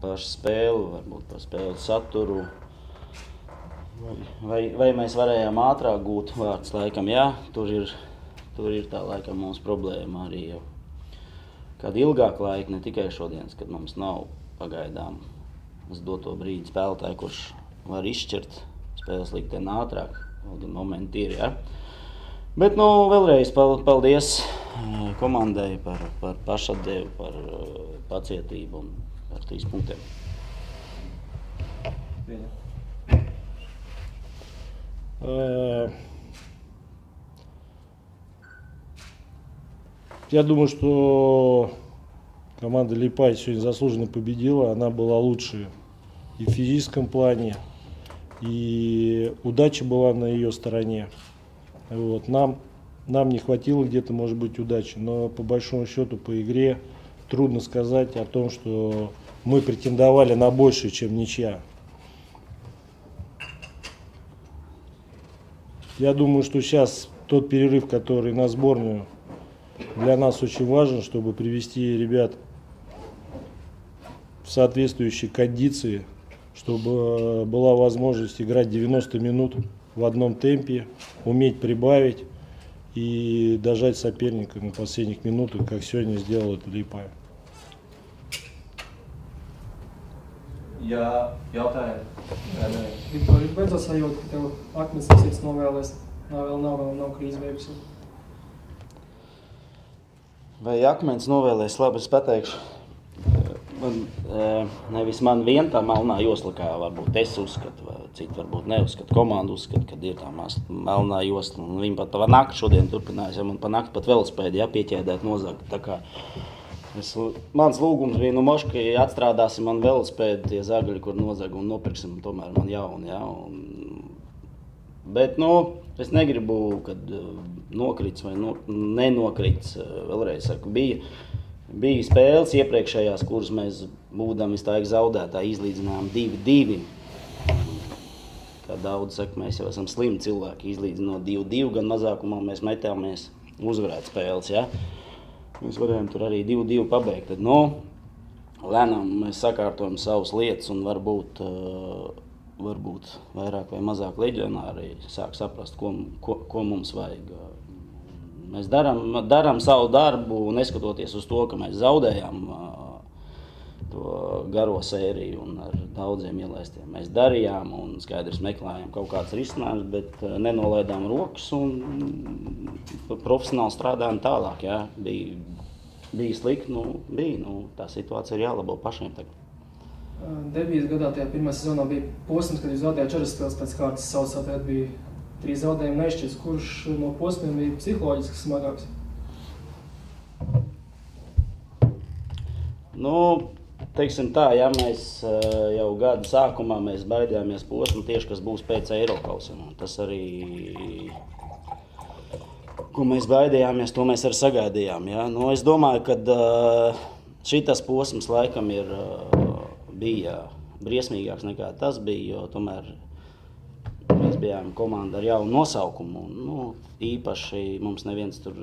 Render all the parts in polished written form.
pašu spēli, varbūt par spēles saturu. Vai mēs varējām ātrāk gūt vārdus? Laikam, jā, tur ir tā laikam mūsu problēma arī jau kādu ilgāku laiku, ne tikai šodienas, kad mums nav pagaidām uz doto brīdi spēlētāji, kurš var izšķirt spēles likteni ātrāk. Momenti ir, jā. Bet, vēlreiz paldies komandai par pašatdevi, par pacietību un par 3 punktiem. Я думаю, что команда Лиепая сегодня заслуженно победила. Она была лучше и в физическом плане, и удача была на ее стороне. Вот. Нам не хватило где-то, может быть, удачи, но по большому счету по игре трудно сказать о том, что мы претендовали на большее, чем ничья. Я думаю, что сейчас тот перерыв, который на сборную, для нас очень важен, чтобы привести ребят в соответствующие кондиции, чтобы была возможность играть 90 минут в одном темпе, уметь прибавить и дожать соперника на последних минутах, как сегодня сделал это Лиепая. Jā, jautājumu. Viktor, ir beidzot sajūta, ka tev Akmens visits novēlēs, nav krīze beigusies. Vai Akmens novēlēs, labi, es pateikšu. Nevis man vien tā melnā josla, kā varbūt es uzskatu, vai citi varbūt neuzskatu, komanda uzskata, kad ir tā melnā josla. Un viņi pat pa nakti šodien turpinājās, ja man pa nakti pat velospēdi pieķēdēt nozagt. Tā kā mans lūgums bija, moški atstrādāsim man velospēdi, tie zagaļi, kur nozag un nopirksim tomēr man jauni, jā. Bet, es negribu, kad nokrits vai nenokrits, vēlreiz saku, bija spēles iepriekšējās, kuras mēs būdam vistāīgi zaudētāji, izlīdzinājām 2-2. Kā daudz saka, mēs jau esam slimi cilvēki, izlīdzinot 2-2, gan mazākumā mēs metāmies uzvarēt spēles, jā. Mēs varējām tur arī 2-2 pabeigt. Tad, lēnām mēs sakārtojam savas lietas un varbūt vairāk vai mazāk leģionāri sāk saprast, ko mums vajag. Mēs darām savu darbu, neskatoties uz to, ka mēs zaudējām to garo sēriju un ar daudziem ielaistiem. Mēs darījām un skaidrs meklējām kaut kāds risinājums, bet nenolaidām rokas un profesionāli strādājām tālāk. Jā. Bija slikti, tā situācija ir jālabo pašiem tagad. Debijas gadā tajā pirmā sezonā bija posms, kad jūs zaudējāt 4 spēles pēc kārtas saucā, tad bija 3 zaudējumi nešķirs. Kurš no posmiem bija psiholoģiski smagāks? Teiksim tā, ja mēs jau gada sākumā mēs baidījāmies posmu tieši, kas būs pēc Eirokausiem. Tas arī, ko mēs baidījāmies, to mēs arī sagaidījām. Ja? Es domāju, ka šitas posms laikam bija briesmīgāks nekā tas bija, jo tomēr mēs bijām komanda ar jaunu nosaukumu. Īpaši mums neviens tur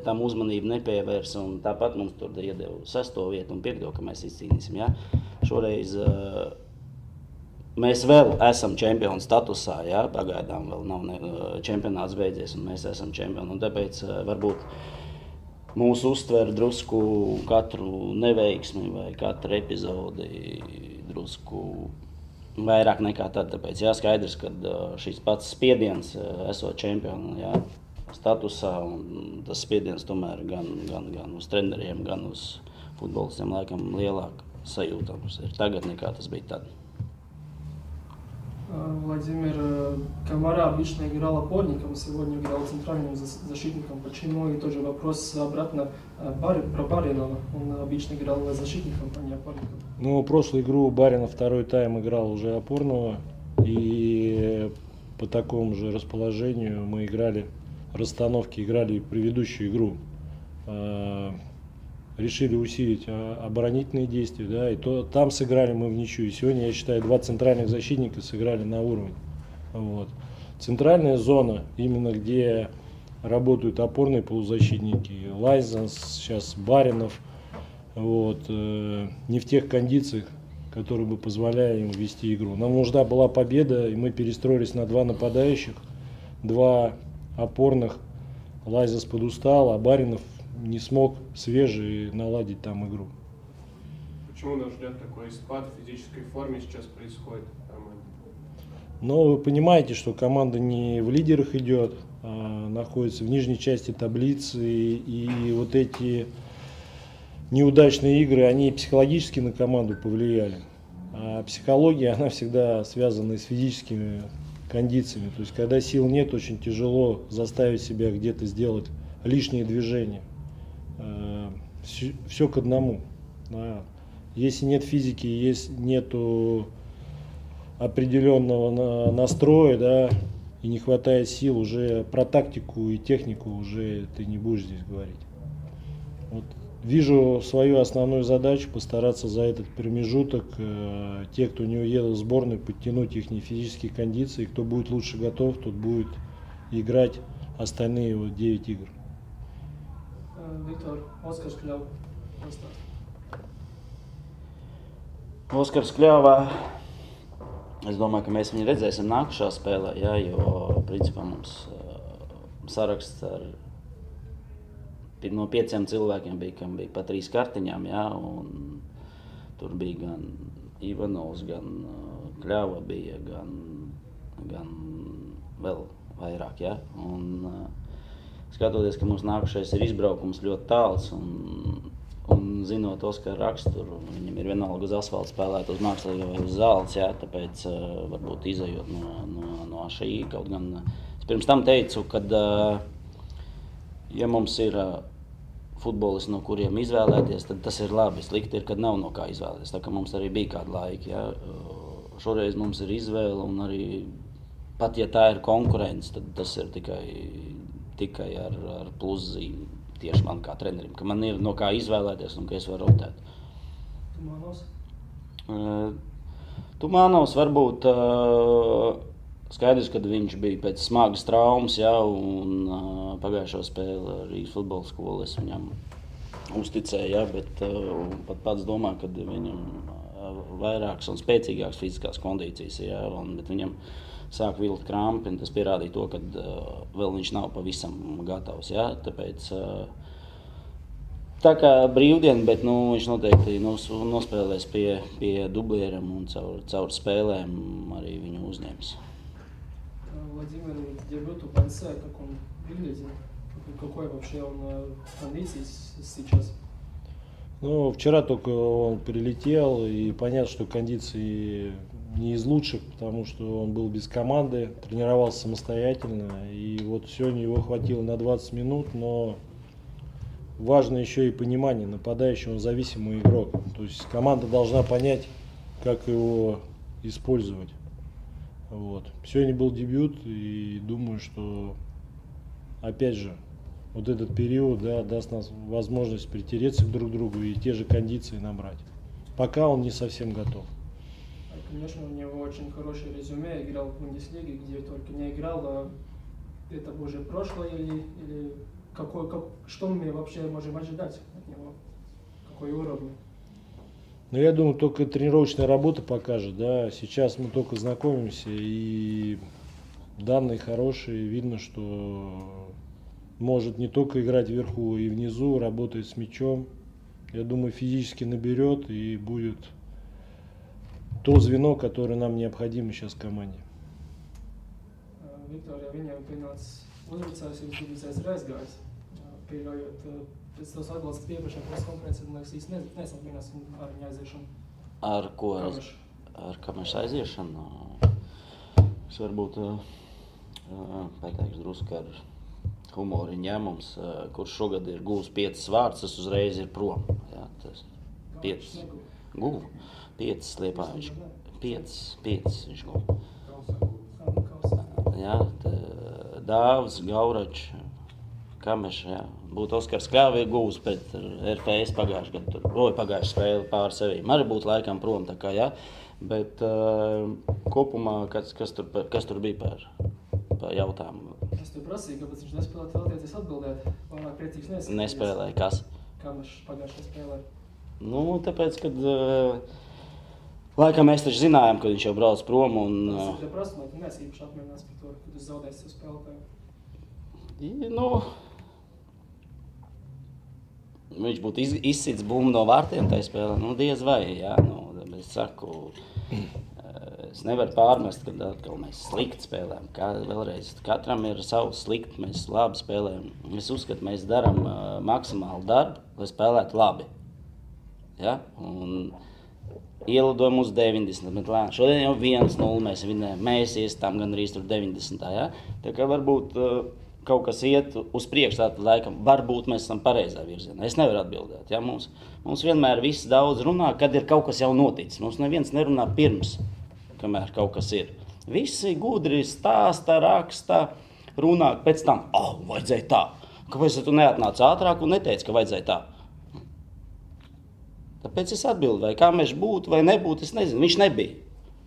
tam uzmanību nepievērsa, un tāpat mums tur iedeva 6. vietu un 5. ka mēs izcīnīsim. Ja? Šoreiz mēs vēl esam čempionu statusā, ja? Pagaidām vēl nav čempionāts beidzies, un mēs esam čempioni. Un tāpēc varbūt mūsu uztver drusku katru neveiksmi vai katru epizodi drusku vairāk nekā tad. Tāpēc jāskaidrs, ka šis pats spiediens esot čempionu, ja? Statusā, un tas spiediens tomēr gan uz treneriem, gan uz futbolistiem laikam lielāk sajūtams ir tagad nekā tas bija tad. Владимир, Комара обычно играл опорником, сегодня играл центральным защитником. Почему? И тоже вопрос обратно про Баринова. Он обычно играл защитником, а не опорником. Прошлую игру Баринов второй тайм играл уже опорного. И по такому же расположению мы играли предыдущую игру. Решили усилить оборонительные действия, да, и там сыграли мы в ничью. И сегодня, я считаю, 2 центральных защитника сыграли на уровень. Вот. Центральная зона, именно где работают опорные полузащитники, Лайзенс, сейчас Баринов, вот, не в тех кондициях, которые бы позволяли им вести игру. Нам нужна была победа, и мы перестроились на 2 нападающих, 2 опорных. Лайзас подустал, а Баринов не смог свежий наладить там игру. Почему нас ждет такой спад в физической форме сейчас происходит в команде? Но вы понимаете, что команда не в лидерах идет, а находится в нижней части таблицы, и вот эти неудачные игры, они психологически на команду повлияли. А психология, она всегда связана с физическими кондициями. То есть, когда сил нет, очень тяжело заставить себя где-то сделать лишние движения. Все к одному. Да. Если нет физики, если нету определенного настроя, да, и не хватает сил, уже про тактику и технику уже ты не будешь здесь говорить. Вот. Вижу свою основную задачу постараться за этот промежуток те, кто не уедал в сборную, подтянуть их физические кондиции. Кто будет лучше готов, тот будет играть остальные 9 игр. Viktor, Oskars Kļava. Oskars Kļava. Es domāju, ka mēs viņu redzēsim nākušā spēlē, ja, jo principā mums saraksts no 5 cilvēkiem bija, kam bija pa 3 kartiņām, ja, un tur bija gan Ivanovs, gan Kļava bija, gan vēl vairāk, ja, un skatoties, ka mums nākušais ir izbraukums ļoti tāls, un zinot Oskaru raksturu, viņam ir vienalga uz asfalta spēlēt, uz mākslīgo vai uz zāles, ja, tāpēc varbūt izejot no šī, kaut gan es pirms tam teicu, kad ja mums ir futbolisti, no kuriem izvēlēties, tad tas ir labi. Slikti ir, kad nav no kā izvēlēties. Tā kā mums arī bija kāda laika. Ja. Šoreiz mums ir izvēle, un arī pat ja tā ir konkurence, tad tas ir tikai ar pluszīmi tieši man kā trenerim, ka man ir no kā izvēlēties un ka es varu rotēt. Tumānovs? Tumānovs varbūt skaidrs, kad viņš bija pēc smagas traumas, ja, un pagājušo spēli Rīgas futbola skolu es viņam uzticēju, ja, bet pat pats domāju, ka viņam vairākas un spēcīgākas fiziskās kondīcijas, ja, bet viņam sāk vilkt krampi, un tas pierādīja to, ka vēl viņš nav pavisam gatavs, ja, tāpēc tā kā brīvdiena, bet viņš noteikti nospēlēs pie dublieram un caur spēlēm arī viņu uzņems. Владимир, дебют у Панце, как он выглядел? Какой вообще он кондиции сейчас? Ну, вчера только он прилетел, и понятно, что кондиции не из лучших, потому что он был без команды, тренировался самостоятельно, и вот сегодня его хватило на 20 минут, но важно еще и понимание, нападающий он зависимый игрок, то есть команда должна понять, как его использовать. Вот. Сегодня был дебют, и думаю, что опять же вот этот период, да, даст нам возможность притереться друг к другу и те же кондиции набрать. Пока он не совсем готов. Конечно, у него очень хорошее резюме, играл в Бундеслиге, где только не играл, а это уже прошлое или что мы вообще можем ожидать от него, какой уровень? Ну, я думаю, только тренировочная работа покажет, да, сейчас мы только знакомимся, и данные хорошие, видно, что может не только играть вверху и внизу, работает с мячом. Я думаю, физически наберет и будет то звено, которое нам необходимо сейчас в команде. Viktor, ja viņam pienāca uzvicās, jūs gribēsies reizgājis, pieļaujot pēc tavas atbalstas pieprašana pēc konferences, man liekas, īsti nesam vienās ar viņa aiziešanu. Ar ko? Ar Kameša aiziešanu? Es varbūt pateikšu drusku ar humoru ņēmums, kurš šogad ir guvis 5 vārdus, tas uzreiz ir prom. Jā, tas 5 guvu. 5 Liepājas. 5 viņš guva. Jā, Dāvs, Gauračs, Kamešs, jā. Būtu Oskars Kļava ir guvis pret RFS pagājušajā gadu. Pagājušajā spēle pār sevīm. Arī būtu laikam prom, tā kā, jā. Bet kopumā, kas tur bija par jautājumu? Es tev prasīju, kāpēc viņš nespēlēt, vēl tiecies atbildēt. Pārāk priecīgs nespēlēja. Kas? Kamešs pagājušajā spēlē. Nu, tāpēc, kad laikam mēs taču zinājām, ka viņš jau brauc prom. Tas ir prasa, lai tu neesi īpaši apmierinās par to, ka tu zaudēsi savu spēlētāju. Nu, viņš būtu izsits bumbu no vārtiem tajā spēlē. Nu, diez vai, jā. Nu, es saku, es nevaru pārmest, kad atkal mēs slikti spēlējam. Vēlreiz, katram ir savs slikti, mēs labi spēlējam. Es uzskatu, mēs darām maksimālu darbu, lai spēlētu labi. Ja? Un ielidojam uz 90, bet lēn. Šodien jau 1-0 mēs vinējam. Mēs iestām gan arī tur 90. Ja? Tā kā varbūt kaut kas iet uz priekšu, tātad laikam, varbūt mēs esam pareizā virzienā. Es nevaru atbildēt. Ja? Mums vienmēr viss daudz runā, kad ir kaut kas jau noticis. Mums neviens nerunā pirms, kamēr kaut kas ir. Visi gudri stāsta, raksta, runā, pēc tam, vajadzēja tā. Kāpēc tu neatnāc ātrāk un neteici, ka vajadzēja tā? Tāpēc es atbildu, vai kā mēs būtu vai nebūtu, es nezinu. Viņš nebija.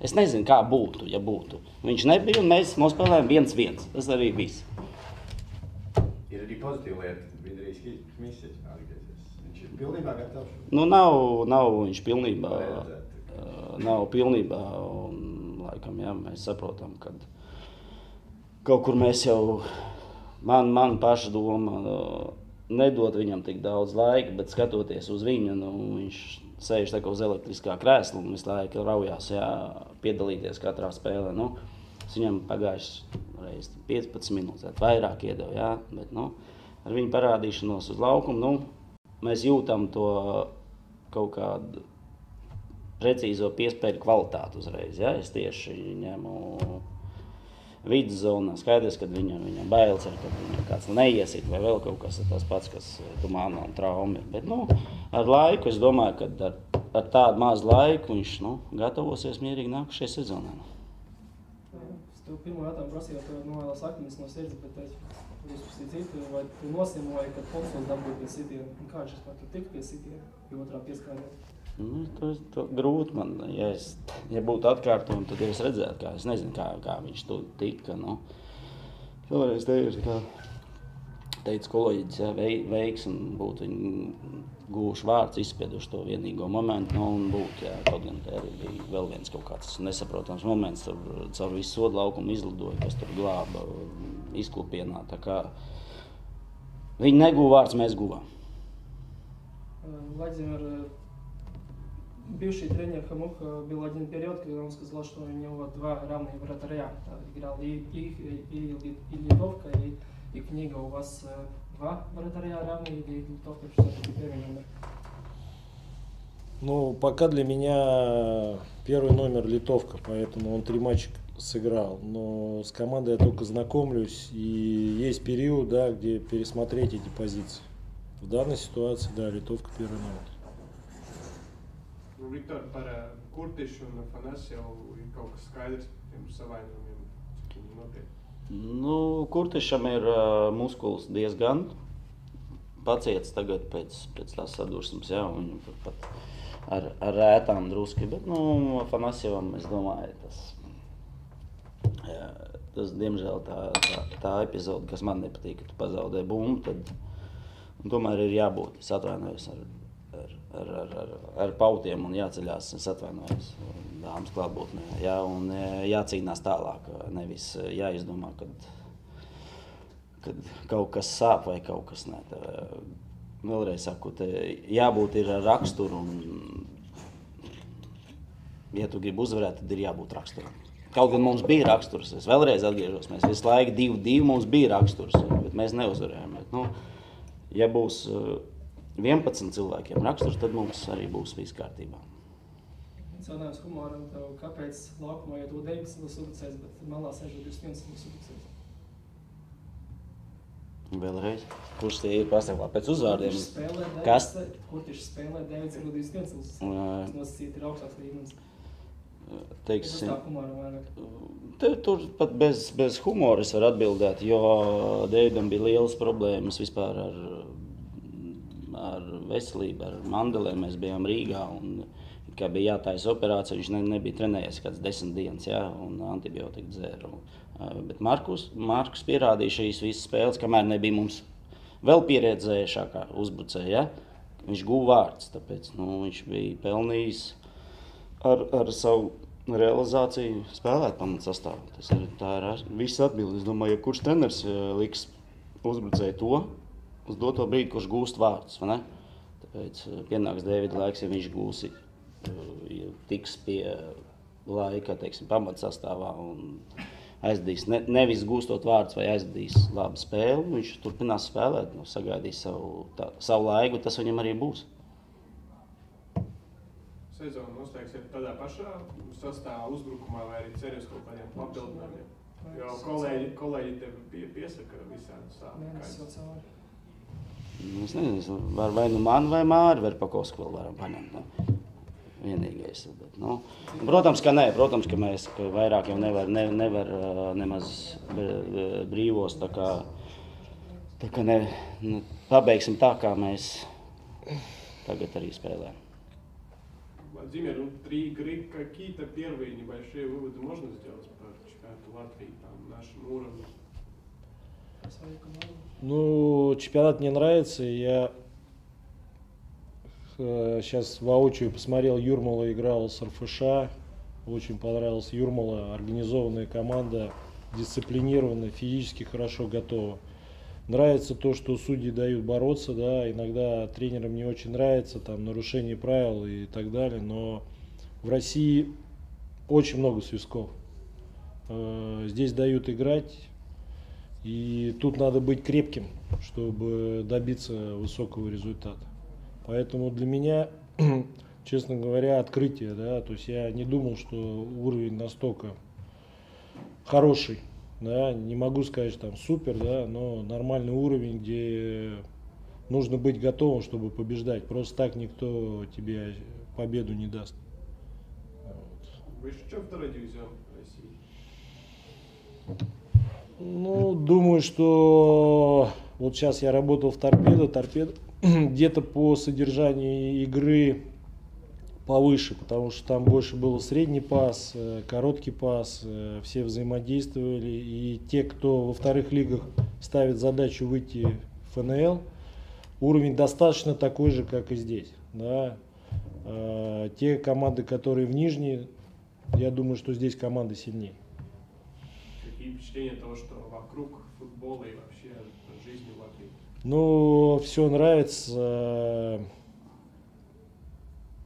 Es nezinu, kā būtu, ja būtu. Viņš nebija un mēs nospēlējām 1-1. Tas arī viss. Ir arī pozitīva lieta. Vidrīs Kmišs atgriezies. Viņš ir pilnībā gatavs. Nu, nav viņš pilnībā. Nav pilnībā. Un, laikam, jā, mēs saprotam, ka kaut kur mēs jau, man paša doma, nedod viņam tik daudz laika, bet skatoties uz viņu, viņš sēž tā kā uz elektriskā krēsla un visu laiku raujās, piedalīties katrā spēlē. Es viņam pagājuši reiz 15 minūtes, vairāk iedevu, bet ar viņu parādīšanos uz laukumu, mēs jūtam to kaut kādu precīzo piespēļu kvalitāti uzreiz. Es tieši ņemu vidzonā. Skaidrs, kad viņam bailes ir, kad viņam kāds neiesit vai vēl kaut kas tas pats, kas tumāna un traumi. Bet, ar laiku, es domāju, ka ar tādu mazu laiku viņš, gatavosies mierīgi nākušajai sezonai. Es tev pirmo jautājumu prasīju, tev novēlas akmenis no sirds, bet es citu, vai tu nosimoji, kad Polsons dabūja pie sitiena? Kā šis pat tu tik pie sitiena, pie otrā pieskāriet? To grūti man, ja būtu atkārtojumi, tad es redzētu, kā es nezinu, kā viņš tur tika. Vēlreiz teicu, kā teica kolēģis, veiksmi būtu viņi gūši vārds, izspieduši to vienīgo momentu, un būtu, kaut gan te arī bija vēl viens kaut kāds nesaprotams moments, caur visu sodu laukumu izlidoja, kas tur glāba izklupienā, tā kā viņi negūva vārds, mēs guvām. Владимир, бывший тренер Хамуха, был один период, когда он сказал, что у него два равные вратаря. Играл и Литовка, и Книга. У вас два вратаря равные или Литовка все-таки первый номер? Пока для меня первый номер Литовка, поэтому он 3 матча сыграл. Но с командой я только знакомлюсь, и есть период, где пересмотреть эти позиции. В данной ситуации, Литовка первый номер. Viktor, par Kurtišu un Afanasjevu ir kaut kas skaidrs par tiem savainojumiem, cik viņi notiek? Kurtišam ir muskulis diezgan paciets tagad pēc tās sadursmes, un pat ar rētām druski, bet Afanasjevam, es domāju, tas diemžēl tā epizode, kas man nepatīk, ka tu pazaudē bumbu, tad tomēr ir jābūt, es atvainojos ar pautiem un jāceļās, es atvainojos dāmas klātbūtnē, un jācīnās tālāk, nevis jāizdomā, kad kaut kas sāp vai kaut kas ne. Vēlreiz saku, te jābūt ir ar raksturu, un ja tu gribi uzvarēt, tad ir jābūt raksturam. Kaut gan mums bija raksturs, es vēlreiz atgriežos, mēs visu laiku 2-2, mums bija raksturs, bet mēs neuzvarējām. Bet, ja būs 11 cilvēkiem raksturs, tad mums arī būs viss kārtībā. Jautājums humoram, kāpēc laukumā jau to 19 subicēs, bet malā sēžot 21 subicēs? Vēlreiz, kurš tie ir pasaklā pēc uzvārdiem? Kurtiši spēlē 9-21, tas nosacīt ir augstāks līmenis. Teiksim, tā humoram vairāk? Tur pat bez humora es varu atbildēt, jo Deividam bija lielas problēmas vispār ar veselību, ar mandelēm. Mēs bijām Rīgā un kā bija jātaisa operācija, viņš nebija trenējies kāds 10 dienas, un antibiotiku dzēra. Bet Markus pierādīja šīs visas spēles, kamēr nebija mums vēl pieredzējušākā uzbrucēja, Viņš guva vārdus, tāpēc viņš bija pelnījis ar savu realizāciju spēlēt pamatsastāvā. Tā ir viss atbildi. Es domāju, ja kurš treneris liks uzbrucēju to, uz doto brīdi, kurš gūst vārdus, vai ne? Tāpēc pienāks Dēvida laiks, ja viņš gūsi, ja tiks pie laika, teiksim, pamatsastāvā un aizdīs, nevis gūstot vārdus vai aizdīs labu spēli, viņš turpinās spēlēt, sagaidīs savu laiku, tas viņam arī būs. Sezona noslēgsies tādā pašā sastāvā uzbrukumā vai arī ceries kaut kādiem papildinājumiem? Jo kolēģi tev piesaka visādi sāpes. Es nezinu, vai man vai Māri Verpakovsku vēl varam paņemt. Vienīgais. Bet, protams, ka nē. Protams, ka mēs vairāk jau nevar nemaz brīvos. Tā kā pabeigsim tā, kā mēs tagad arī spēlējam. Владимир, 3 игры, какие-то первые небольшие выводы можно сделать по чемпионату Латвии, нашему уровню? Чемпионат мне нравится. Я сейчас воочию посмотрел, Юрмала играл с РФШ. Очень понравилась Юрмала. Организованная команда, дисциплинированная, физически хорошо готова. Нравится то, что судьи дают бороться, да, иногда тренерам не очень нравится, там, нарушение правил и так далее, но в России очень много свистков. Здесь дают играть, и тут надо быть крепким, чтобы добиться высокого результата. Поэтому для меня, честно говоря, открытие, да, то есть я не думал, что уровень настолько хороший. Да, не могу сказать, что там супер, да, но нормальный уровень, где нужно быть готовым, чтобы побеждать. Просто так никто тебе победу не даст. Вы еще второй дивизион России? Думаю, что вот сейчас я работал в Торпедо где-то по содержанию игры повыше, потому что там больше был средний пас, короткий пас, все взаимодействовали, и те, кто во вторых лигах ставит задачу выйти в ФНЛ, уровень достаточно такой же, как и здесь. Да. Те команды, которые в нижней, я думаю, что здесь команды сильнее. Какие впечатления того, что вокруг футбола и вообще жизни в Латвии? Все нравится.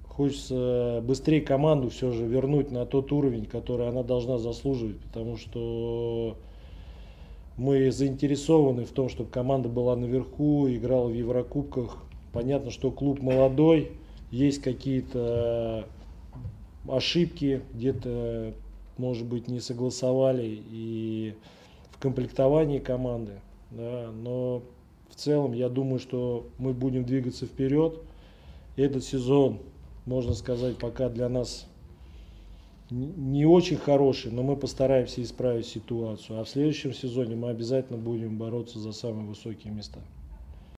Хочется быстрее команду все же вернуть на тот уровень, который она должна заслуживать, потому что мы заинтересованы в том, чтобы команда была наверху, играла в Еврокубках. Понятно, что клуб молодой, есть какие-то ошибки, где-то, может быть, не согласовали и в комплектовании команды, да, но в целом я думаю, что мы будем двигаться вперед. Этот сезон, можно сказать, пока для нас не очень хороший, но мы постараемся исправить ситуацию. А в следующем сезоне мы обязательно будем бороться за самые высокие места.